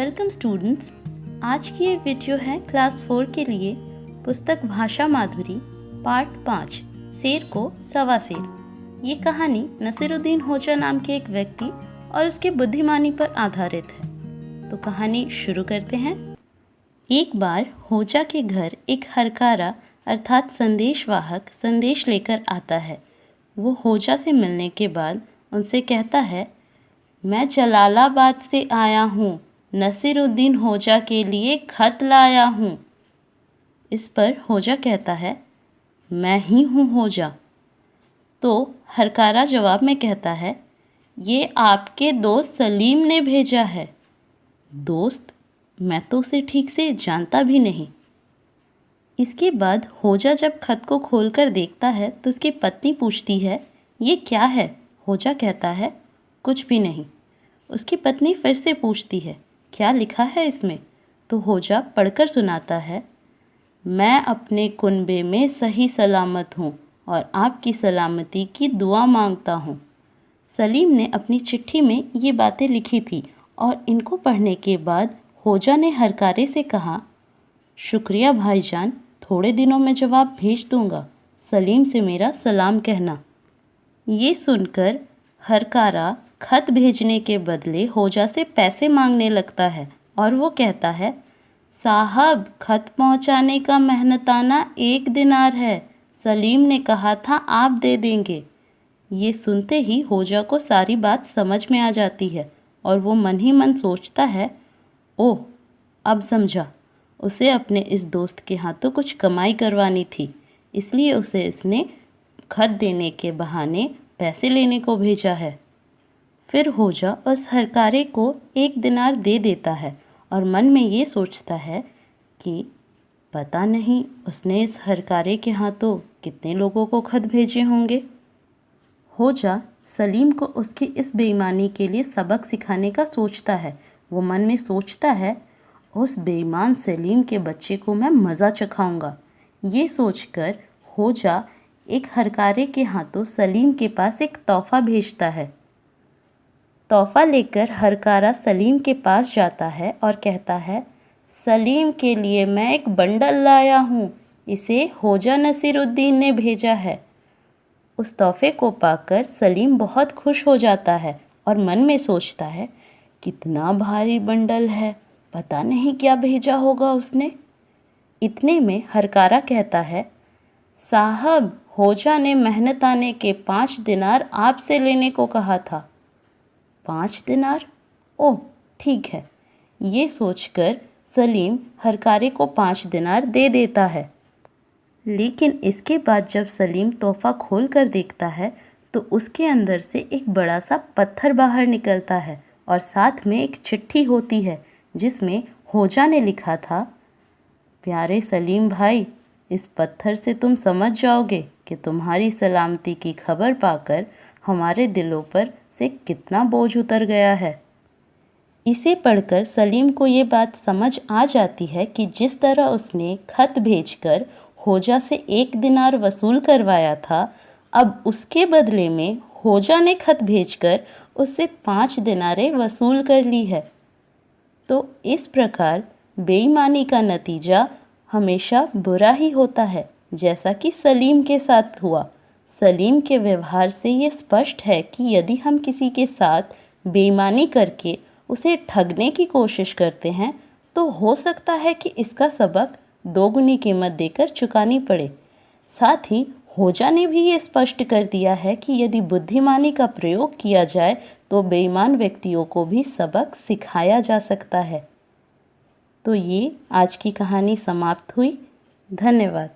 Welcome students. आज की ये वीडियो है क्लास 4 के लिए पुस्तक भाषा माधुरी पार्ट 5 शेर को सवा शेर। ये कहानी नसीरुद्दीन होजा नाम के एक व्यक्ति और उसकी बुद्धिमानी पर आधारित है। तो कहानी शुरू करते हैं। एक बार होजा के घर एक हरकारा अर्थात संदेशवाहक संदेश लेकर आता है। वो होजा से मिलने के बाद उनसे कहता है, मैं जलालाबाद से आया हूँ, नसीरुद्दीन होजा के लिए खत लाया हूँ। इस पर होजा कहता है, मैं ही हूँ होजा। तो हरकारा जवाब में कहता है, ये आपके दोस्त सलीम ने भेजा है। दोस्त? मैं तो उसे ठीक से जानता भी नहीं। इसके बाद होजा जब खत को खोलकर देखता है तो उसकी पत्नी पूछती है, ये क्या है? होजा कहता है, कुछ भी नहीं। उसकी पत्नी फिर से पूछती है, क्या लिखा है इसमें? तो होजा पढ़कर सुनाता है, मैं अपने कुनबे में सही सलामत हूँ और आपकी सलामती की दुआ मांगता हूँ। सलीम ने अपनी चिट्ठी में ये बातें लिखी थी और इनको पढ़ने के बाद होजा ने हरकारे से कहा, शुक्रिया भाईजान, थोड़े दिनों में जवाब भेज दूँगा। सलीम से मेरा सलाम कहना। ये सुनकर हरकारा खत भेजने के बदले होजा से पैसे मांगने लगता है और वो कहता है, साहब, खत पहुंचाने का मेहनताना 1 दिनार है। सलीम ने कहा था आप दे देंगे। ये सुनते ही होजा को सारी बात समझ में आ जाती है और वो मन ही मन सोचता है, ओह, अब समझा। उसे अपने इस दोस्त के हाथों कुछ कमाई करवानी थी, इसलिए उसे इसने खत देने के बहाने पैसे लेने को भेजा है। फिर होजा उस हरकारे को 1 दिनार दे देता है और मन में ये सोचता है कि पता नहीं उसने इस हरकारे के हाथों कितने लोगों को खत भेजे होंगे। होजा सलीम को उसकी इस बेईमानी के लिए सबक सिखाने का सोचता है। वो मन में सोचता है, उस बेईमान सलीम के बच्चे को मैं मज़ा चखाऊंगा। ये सोचकर होजा एक हरकारे के हाथों सलीम के पास एक तोहफा भेजता है। तोहफा लेकर हरकारा सलीम के पास जाता है और कहता है, सलीम के लिए मैं एक बंडल लाया हूँ, इसे होजा नसीरुद्दीन ने भेजा है। उस तोहफे को पाकर सलीम बहुत खुश हो जाता है और मन में सोचता है, कितना भारी बंडल है, पता नहीं क्या भेजा होगा उसने। इतने में हरकारा कहता है, साहब, होजा ने मेहनताने के 5 दिनार आपसे लेने को कहा था। 5 दिनार? ओह, ठीक है। ये सोचकर सलीम हरकारे को 5 दिनार दे देता है। लेकिन इसके बाद जब सलीम तोहफा खोल कर देखता है तो उसके अंदर से एक बड़ा सा पत्थर बाहर निकलता है और साथ में एक चिट्ठी होती है जिसमें होजा ने लिखा था, प्यारे सलीम भाई, इस पत्थर से तुम समझ जाओगे कि तुम्हारी सलामती की खबर पाकर हमारे दिलों पर से कितना बोझ उतर गया है। इसे पढ़कर सलीम को ये बात समझ आ जाती है कि जिस तरह उसने खत भेजकर होजा से 1 दिनार वसूल करवाया था, अब उसके बदले में होजा ने खत भेजकर उससे 5 दिनारें वसूल कर ली है। तो इस प्रकार बेईमानी का नतीजा हमेशा बुरा ही होता है, जैसा कि सलीम के साथ हुआ। सलीम के व्यवहार से ये स्पष्ट है कि यदि हम किसी के साथ बेईमानी करके उसे ठगने की कोशिश करते हैं तो हो सकता है कि इसका सबक 2 गुनी कीमत देकर चुकानी पड़े। साथ ही होजा ने भी ये स्पष्ट कर दिया है कि यदि बुद्धिमानी का प्रयोग किया जाए तो बेईमान व्यक्तियों को भी सबक सिखाया जा सकता है। तो ये आज की कहानी समाप्त हुई। धन्यवाद।